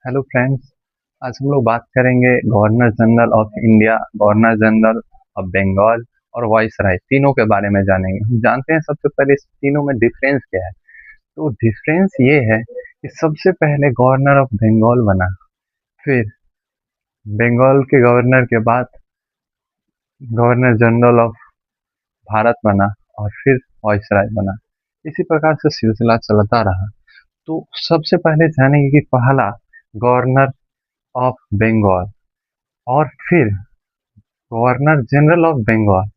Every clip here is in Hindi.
Hello friends. आज हम लोग बात करेंगे governor general of India, governor general of Bengal और वाइसराय तीनों के बारे में जानेंगे। हम जानते हैं सबसे पहले इस तीनों में डिफरेंस क्या है। तो डिफरेंस ये है कि सबसे पहले गवर्नर ऑफ बंगाल बना, फिर बंगाल के गवर्नर के बाद गवर्नर जनरल ऑफ भारत बना और फिर वाइसराय बना। इसी प्रकार से सिलसिला चलता रहा। तो सबसे पहले जानेंगे कि पहला गवर्नर ऑफ बंगाल, और फिर गवर्नर जनरल ऑफ बंगाल,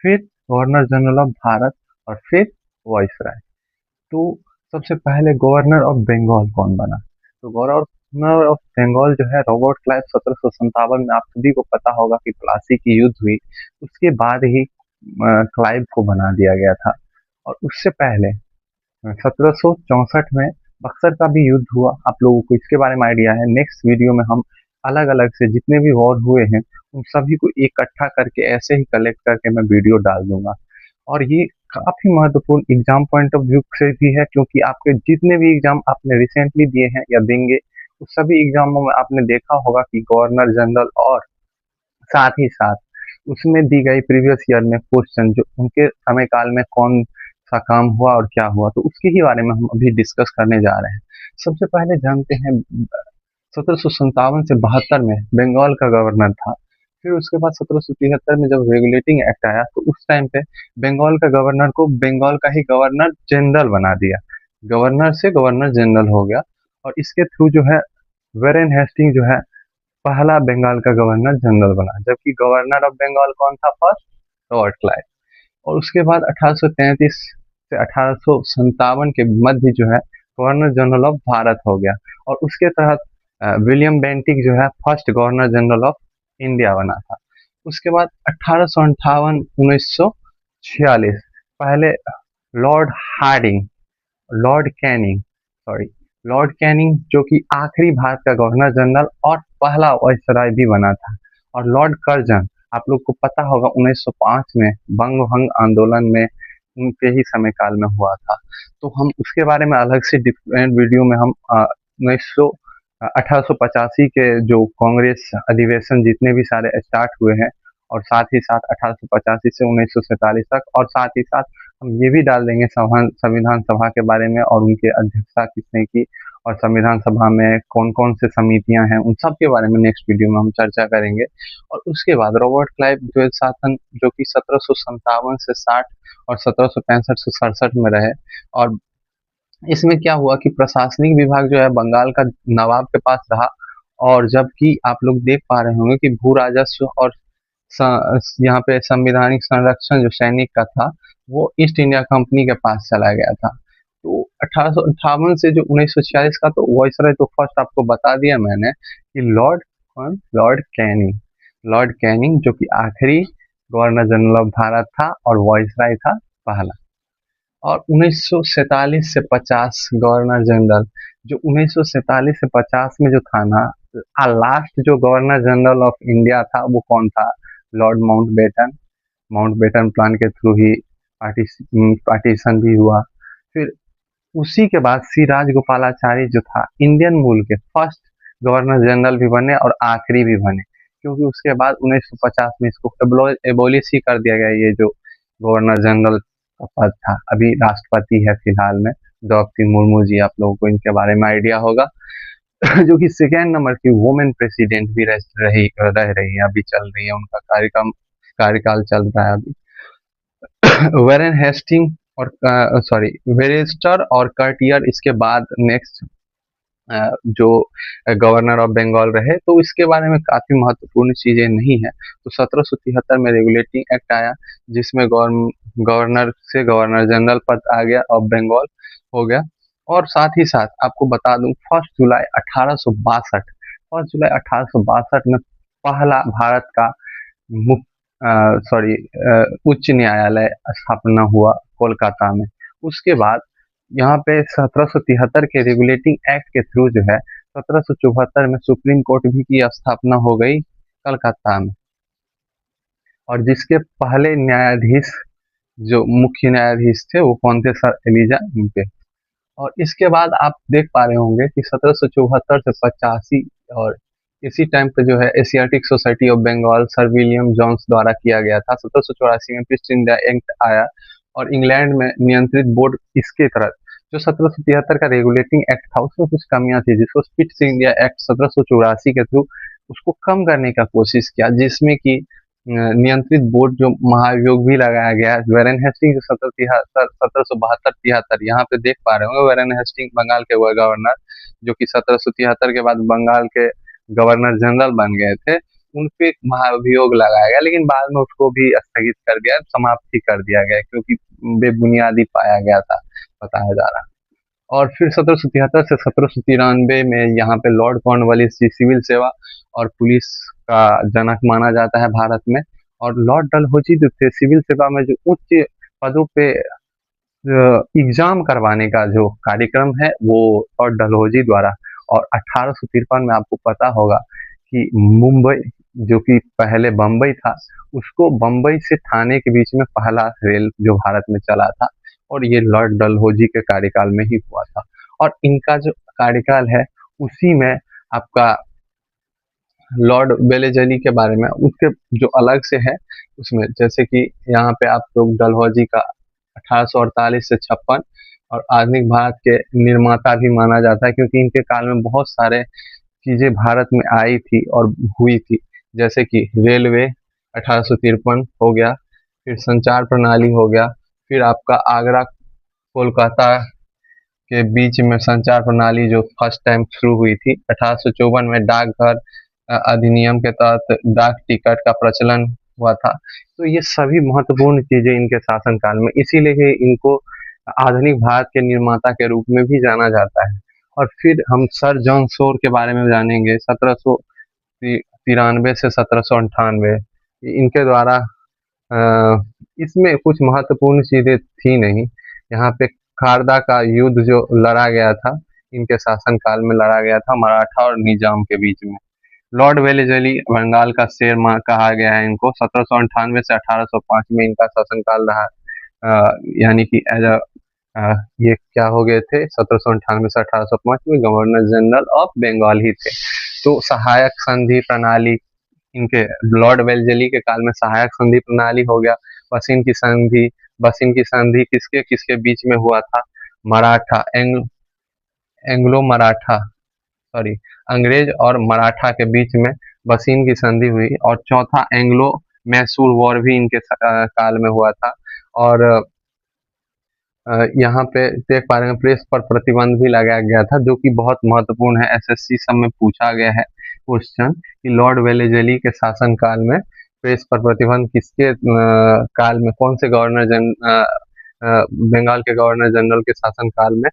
फिर गवर्नर जनरल ऑफ भारत और फिर वाइसराय। तो सबसे पहले गवर्नर ऑफ बंगाल कौन बना? तो गवर्नर ऑफ बंगाल जो है रॉबर्ट क्लाइव 1757 में। आप सभी को पता होगा कि प्लासी की युद्ध हुई, उसके बाद ही क्लाइव को बना दिया गया था। और उससे पहले 1764 में बक्सर का भी युद्ध हुआ। आप लोगों को इसके बारे में आइडिया है। नेक्स्ट वीडियो में हम अलग अलग से जितने भी वॉर हुए हैं उन सभी को इकट्ठा करके ऐसे ही कलेक्ट करके मैं वीडियो डाल दूंगा। और ये काफी महत्वपूर्ण एग्जाम पॉइंट ऑफ व्यू से भी है, क्योंकि आपके जितने भी एग्जाम आपने रिसेंटली दिए हैं या देंगे, उस सभी एग्जामों में आपने देखा होगा कि गवर्नर जनरल और साथ ही साथ उसमें दी गई प्रीवियस ईयर में क्वेश्चन जो उनके समय काल में कौन सा काम हुआ और क्या हुआ, तो उसके ही बारे में हम अभी डिस्कस करने जा रहे हैं। सबसे पहले जानते हैं 1757 से 72 में बंगाल का गवर्नर था। फिर उसके बाद 1773 में जब रेगुलेटिंग एक्ट आया तो उस टाइम पे बंगाल का गवर्नर को बंगाल का ही गवर्नर जनरल बना दिया। गवर्नर से गवर्नर जनरल हो गया। और इसके थ्रू जो है वेरेन हेस्टिंग जो है पहला बंगाल का गवर्नर जनरल बना, जबकि गवर्नर ऑफ बंगाल कौन था फर्स्ट? Robert Clive. और उसके बाद 1833 से 1857 के मध्य जो है गवर्नर जनरल ऑफ भारत हो गया। और उसके तहत विलियम बेंटिक जो है first governor general of India बना था। उसके बाद 1858 1946 पहले Lord Hardinge, Lord Canning, sorry Lord Canning जो कि आखिरी भारत का गवर्नर जनरल और पहला वाइसराय भी बना था। और लॉर्ड कर्जन, आप लोग को पता होगा 1905 में बंग भंग आंदोलन में उनके ही समय काल में हुआ था। तो हम उसके बारे में अलग से डिफरेंट वीडियो में हम 1885 के जो कांग्रेस अधिवेशन जितने भी सारे स्टार्ट हुए हैं, और साथ ही साथ 1885 से 1947 तक, और साथ ही साथ हम ये भी डाल देंगे संविधान सभा के बारे में और उनके अध्यक्षता किसने की, और संविधान सभा में कौन कौन से समितियां हैं, उन सब के बारे में नेक्स्ट वीडियो में हम चर्चा करेंगे। और उसके बाद रॉबर्ट क्लाइव जो शासन जो कि 1757 से 60 और 1765 से 67 में रहे। और इसमें क्या हुआ कि प्रशासनिक विभाग जो है बंगाल का नवाब के पास रहा। और जबकि आप लोग देख पा रहे होंगे कि भू राजस्व और यहाँ पे संविधानिक संरक्षण जो सैनिक का था वो ईस्ट इंडिया कंपनी के पास चला गया था। तो 1858 से जो 1946 का तो वायसराय तो फर्स्ट आपको बता दिया मैंने कि लॉर्ड कौन? Lord Canning. लॉर्ड कैनिंग जो कि आखिरी गवर्नर जनरल ऑफ भारत था और वायसराय था पहला। और 1947 से 50 गवर्नर जनरल, जो 1947 से 50 में जो था ना, लास्ट जो गवर्नर जनरल ऑफ इंडिया था वो कौन था? Lord Mountbatten. माउंटबेटन प्लान के थ्रू ही पार्टीशन भी हुआ। फिर उसी के बाद सी राजगोपालाचारी जो था इंडियन मूल के फर्स्ट गवर्नर जनरल भी बने और आखिरी भी बने, क्योंकि उसके बाद 1950 में इसको एबोलिश ही कर दिया गया। ये जो गवर्नर जनरल का पद था, अभी राष्ट्रपति है फिलहाल में द्रौपदी मुर्मू जी, आप लोगों को इनके बारे में आइडिया होगा। जो कि सेकेंड नंबर की वुमेन प्रेसिडेंट भी रह रही है, अभी चल रही है उनका कार्यकाल चल रहा है अभी। वेरेन हेस्टिंग और सॉरी वेरेस्टर और कर्टियर इसके बाद नेक्स्ट जो गवर्नर ऑफ बंगाल रहे। तो इसके बारे में काफी महत्वपूर्ण चीजें नहीं है। तो 1773 में रेगुलेटिंग एक्ट आया जिसमें गवर्नर से गवर्नर जनरल पद आ गया और बंगाल हो गया। और साथ ही साथ आपको बता दूं 1 जुलाई 1862 में पहला भारत का उच्च न्यायालय स्थापना हुआ कोलकाता में। उसके बाद यहाँ पे 1773 के रेगुलेटिंग एक्ट के थ्रू जो है 1774 में सुप्रीम कोर्ट भी की स्थापना हो गई कलकत्ता में। और जिसके पहले न्यायाधीश जो मुख्य न्यायाधीश थे वो कौन थे? Sir Elijah Impey. और इसके बाद आप देख पा रहे होंगे कि 1774 से 85 और इसी टाइम पे जो है Asiatic Society of Bengal sir William Jones द्वारा किया गया था। 1784 में ईस्ट इंडिया एक्ट आया और इंग्लैंड में नियंत्रित बोर्ड इसके तरह जो 1773 का रेगुलेटिंग एक्ट था उसमें कुछ कमियां थी, जिसको ईस्ट इंडिया एक्ट 1784 के थ्रू उसको कम करने का कोशिश किया, जिसमें कि नियंत्रित बोर्ड जो महाभियोग भी लगाया गया। वेरेन हेस्टिंग जो 1772-73 यहाँ पे देख पा रहे होंगे, वेरेन हेस्टिंग बंगाल के गवर्नर जो कि 1773 के बाद बंगाल के गवर्नर जनरल बन गए थे, उन पे महाभियोग लगाया गया, लेकिन बाद में उसको भी स्थगित कर दिया, समाप्त ही कर दिया गया क्योंकि बेबुनियादी पाया गया था, बताया जा रहा। और फिर 1773 से 1793 में यहाँ पे लॉर्ड कॉर्नवालिस जी सिविल सेवा और पुलिस का जनक माना जाता है भारत में। और लॉर्ड डलहौजी जो थे सिविल सेवा में जो उच्च पदों पे एग्जाम करवाने का जो कार्यक्रम है वो लॉर्ड डलहौजी द्वारा। और 1853 में आपको पता होगा कि मुंबई जो कि पहले बम्बई था, उसको बम्बई से ठाणे के बीच में पहला रेल जो भारत में चला था, और ये लॉर्ड डलहौजी के कार्यकाल में ही हुआ था। और इनका जो कार्यकाल है उसी में आपका लॉर्ड वेलेजली के बारे में उसके जो अलग से है उसमें, जैसे कि यहाँ पे आप लोग डलहौजी का 1848 से 56 और आधुनिक भारत के निर्माता भी माना जाता है, क्योंकि इनके काल में बहुत सारे चीजें भारत में आई थी और हुई थी, जैसे कि रेलवे 1853 हो गया, फिर संचार प्रणाली हो गया, फिर आपका आगरा कोलकाता के बीच में संचार प्रणाली जो फर्स्ट टाइम शुरू हुई थी। 1854 में डाकघर अधिनियम के तहत डाक टिकट का प्रचलन हुआ था। तो ये सभी महत्वपूर्ण चीजें इनके शासनकाल में, इसीलिए इनको आधुनिक भारत के निर्माता के रूप में भी जाना जाता है। और फिर हम सर जॉन शोर के बारे में जानेंगे, 1793 से 1798। इनके द्वारा इसमें कुछ महत्वपूर्ण चीजें थी नहीं। यहाँ पे खारदा का युद्ध जो लड़ा गया था, इनके शासनकाल में लड़ा गया था मराठा और निजाम के बीच में। लॉर्ड वेलेजली बंगाल का शेर कहा गया है इनको। 1798 से 1805 में इनका शासनकाल रहा, यानी कि एज अ ये क्या हो गए थे, 1798 से 1805 में गवर्नर जनरल ऑफ बंगाल ही थे। तो सहायक संधि प्रणाली इनके लॉर्ड वेलेजली के काल में सहायक संधि प्रणाली हो गया। बसिन की संधि किसके किसके बीच में हुआ था, मराठा एंग्लो मराठा सॉरी अंग्रेज और मराठा के बीच में बसीन की संधि हुई। और चौथा एंग्लो मैसूर वॉर भी इनके काल में हुआ था। और यहाँ पे देख पा रहे हैं प्रेस पर प्रतिबंध भी लगाया गया था, जो कि बहुत महत्वपूर्ण है। एसएससी सब में पूछा गया है क्वेश्चन कि लॉर्ड वेलेजली के शासन काल में प्रेस पर प्रतिबंध किसके काल में, कौन से बंगाल के गवर्नर जनरल के शासन काल में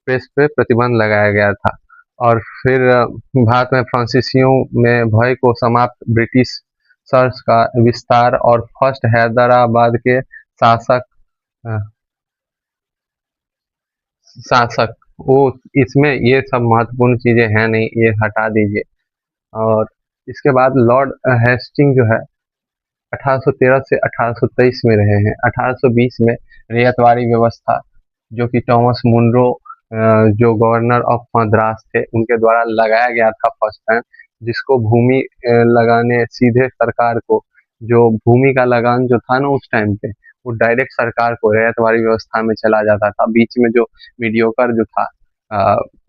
प्रेस पे प्रतिबंध लगाया गया था। और फिर भारत में फ्रांसीसियों में भय को समाप्त, ब्रिटिश सर्च का विस्तार और फर्स्ट हैदराबाद के शासक शासक वो, इसमें ये सब महत्वपूर्ण चीजें हैं नहीं, ये हटा दीजिए। और इसके बाद लॉर्ड हेस्टिंग जो है 1813 से 1823 में रहे हैं। 1820 में रैयतवाड़ी व्यवस्था जो कि टॉमस मुनरो जो गवर्नर ऑफ मद्रास थे उनके द्वारा लगाया गया था फर्स्ट टाइम, जिसको भूमि लगाने सीधे सरकार को, जो भूमि का लगान जो था ना उस टाइम पे, वो डायरेक्ट सरकार को रैयतवाड़ी व्यवस्था में चला जाता था। बीच में जो मीडियोकर जो था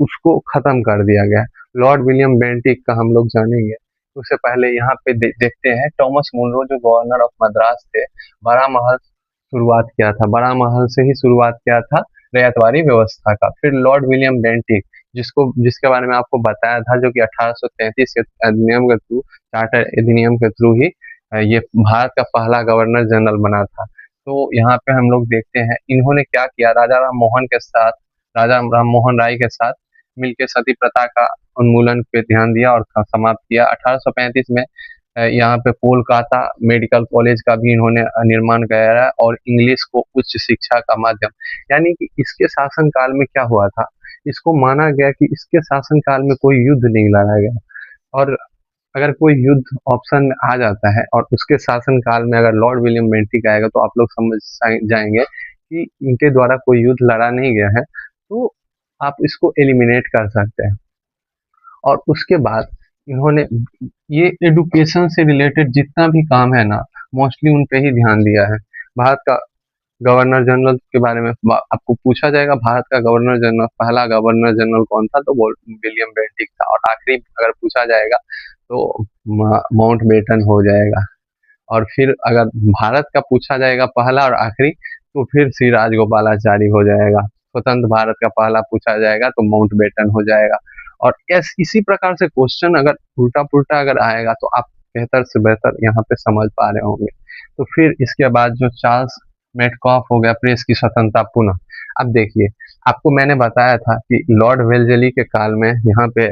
उसको खत्म कर दिया गया। लॉर्ड विलियम बेंटिक का हम लोग जानेंगे। उससे पहले यहाँ पे देखते हैं टॉमस मुनरो जो गवर्नर ऑफ मद्रास थे, बड़ा महल शुरुआत किया था, बड़ा महल से ही शुरुआत किया था रैयतवाड़ी व्यवस्था का। फिर लॉर्ड विलियम बेंटिक जिसके बारे में आपको बताया था, जो कि 1833 के अधिनियम के थ्रू, चार्टर अधिनियम के थ्रू ही ये भारत का पहला गवर्नर जनरल बना था। तो यहाँ पे हम लोग देखते हैं इन्होंने क्या किया, राजा राम मोहन राय के साथ मिलकर सती प्रथा का उन्मूलन पे ध्यान दिया और समाप्त किया। 1835 में यहाँ पे कोलकाता मेडिकल कॉलेज का भी इन्होंने निर्माण कराया और इंग्लिश को उच्च शिक्षा का माध्यम, यानी कि इसके शासन काल में क्या हुआ था, इसको माना गया कि इसके शासन काल में कोई युद्ध नहीं लड़ा गया। और अगर कोई युद्ध ऑप्शन में आ जाता है और उसके शासन काल में अगर लॉर्ड विलियम बेंटिक आएगा तो आप लोग समझ जाएंगे कि इनके द्वारा कोई युद्ध लड़ा नहीं गया है। तो आप इसको एलिमिनेट कर सकते हैं। और उसके बाद इन्होंने ये एडुकेशन से रिलेटेड जितना भी काम है ना, मोस्टली उन पे ही ध्यान दिया है। भारत का गवर्नर जनरल के बारे में आपको पूछा जाएगा, भारत का गवर्नर जनरल, पहला गवर्नर जनरल कौन था, तो वो विलियम बेंटिक था। और आखिरी अगर पूछा जाएगा तो माउंट बेटन हो जाएगा। और फिर अगर भारत का पूछा जाएगा पहला और आखिरी, तो फिर श्री राजगोपालाचारी हो जाएगा। स्वतंत्र भारत का पहला पूछा जाएगा तो माउंट बेटन हो जाएगा। और इसी प्रकार से क्वेश्चन अगर उल्टा पुल्टा अगर आएगा तो आप बेहतर से बेहतर यहाँ पे समझ पा रहे होंगे। तो फिर इसके बाद जो चार्ल्स मेटकॉफ हो गया, प्रेस की स्वतंत्रता पुनः। अब देखिए, आपको मैंने बताया था कि लॉर्ड वेल्जली के काल में यहाँ पे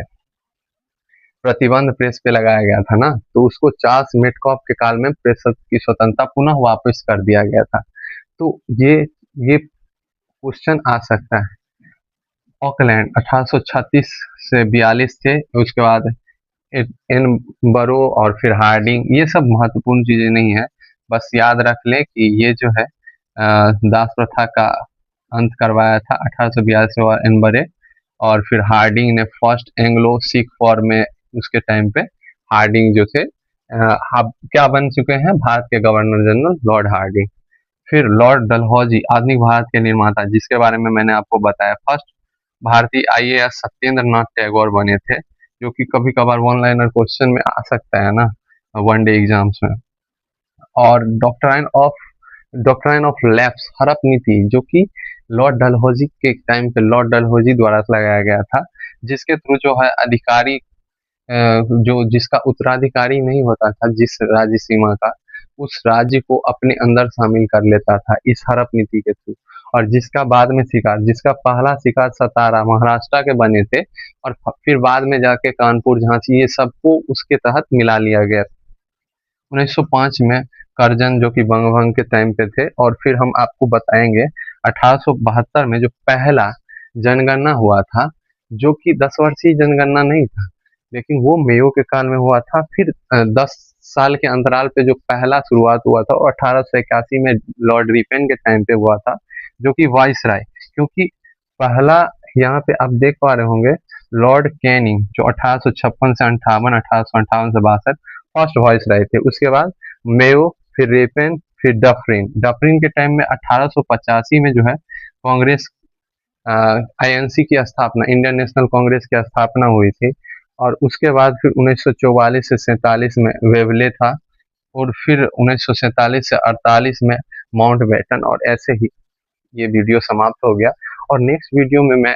प्रतिबंध प्रेस पे लगाया गया था ना, तो उसको चार्ल्स मेटकॉफ के काल में प्रेस की स्वतंत्रता पुनः वापस कर दिया गया था। तो ये क्वेश्चन आ सकता है। ऑकलैंड 1836 से 42 थे, उसके बाद एन बरो और फिर हार्डिंग, ये सब महत्वपूर्ण चीजें नहीं है। बस याद रख लें कि ये जो है दास प्रथा का अंत करवाया था 1842 में एनबरे। और फिर हार्डिंग ने फर्स्ट एंग्लो सिख वॉर में, उसके टाइम पे हार्डिंग जो थे अब क्या बन चुके हैं, भारत के गवर्नर जनरल लॉर्ड हार्डिंग। फिर लॉर्ड डलहौजी आधुनिक भारत के निर्माता, जिसके बारे में मैंने आपको बताया। फर्स्ट भारतीय आईएएस सत्येंद्र नाथ टैगोर बने थे, जो कि कभी कभार वन लाइनर क्वेश्चन में आ सकता है ना, वनडे एग्जाम्स में। और डॉक्ट्राइन ऑफ लैप्स, हड़प नीति, जो कि लॉर्ड डलहौजी के टाइम पे लॉर्ड डलहौजी द्वारा लगाया गया था, जिसके थ्रू जो है अधिकारी जो जिसका उत्तराधिकारी नहीं होता था जिस राज्य सीमा का, उस राज्य को अपने अंदर शामिल कर लेता था इस हड़प नीति के थ्रू। और जिसका बाद में शिकार, जिसका पहला शिकार सतारा महाराष्ट्र के बने थे, और फिर बाद में जाके कानपुर झांसी, ये सबको उसके तहत मिला लिया गया। 1905 में करजन, जो कि बंगभंग के टाइम पे थे। और फिर हम आपको बताएंगे 1872 में जो पहला जनगणना हुआ था, जो कि 10 वर्षीय जनगणना नहीं था, लेकिन वो मेयो के काल में हुआ था। फिर 10 साल के अंतराल पे जो पहला शुरुआत हुआ था, और 1881 में लॉर्ड रिपेन के टाइम पे हुआ था, जो कि वाइसराय, क्योंकि पहला यहाँ पे आप देख पा रहे होंगे लॉर्ड कैनिंग, जो 1856 से 58, 1858 से 62 फर्स्ट वाइसराय थे। उसके बाद मेयो, फिर रेपेन, फिर डफरिन। डफरिन के टाइम में 1885 में जो है कांग्रेस आईएनसी की स्थापना, इंडियन नेशनल कांग्रेस की स्थापना हुई थी। और उसके बाद फिर 1944 से 47 में वेवले था। और फिर 1947 से 48 में माउंट बेटन। और ऐसे ही ये वीडियो समाप्त हो गया। और नेक्स्ट वीडियो में मैं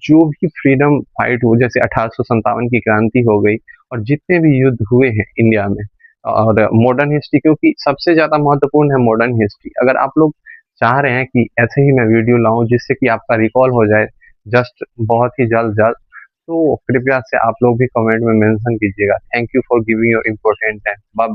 जो भी फ्रीडम फाइट हुई, जैसे 1857 की क्रांति हो गई, और जितने भी युद्ध हुए हैं इंडिया में, और मॉडर्न हिस्ट्री, क्योंकि सबसे ज्यादा महत्वपूर्ण है मॉडर्न हिस्ट्री। अगर आप लोग चाह रहे हैं कि ऐसे ही मैं वीडियो लाऊं जिससे कि आपका रिकॉल हो जाए जस्ट बहुत ही जल्द जल्द, तो कृपया से आप लोग भी कमेंट में मेंशन कीजिएगा। Thank you for giving your important time. Bye.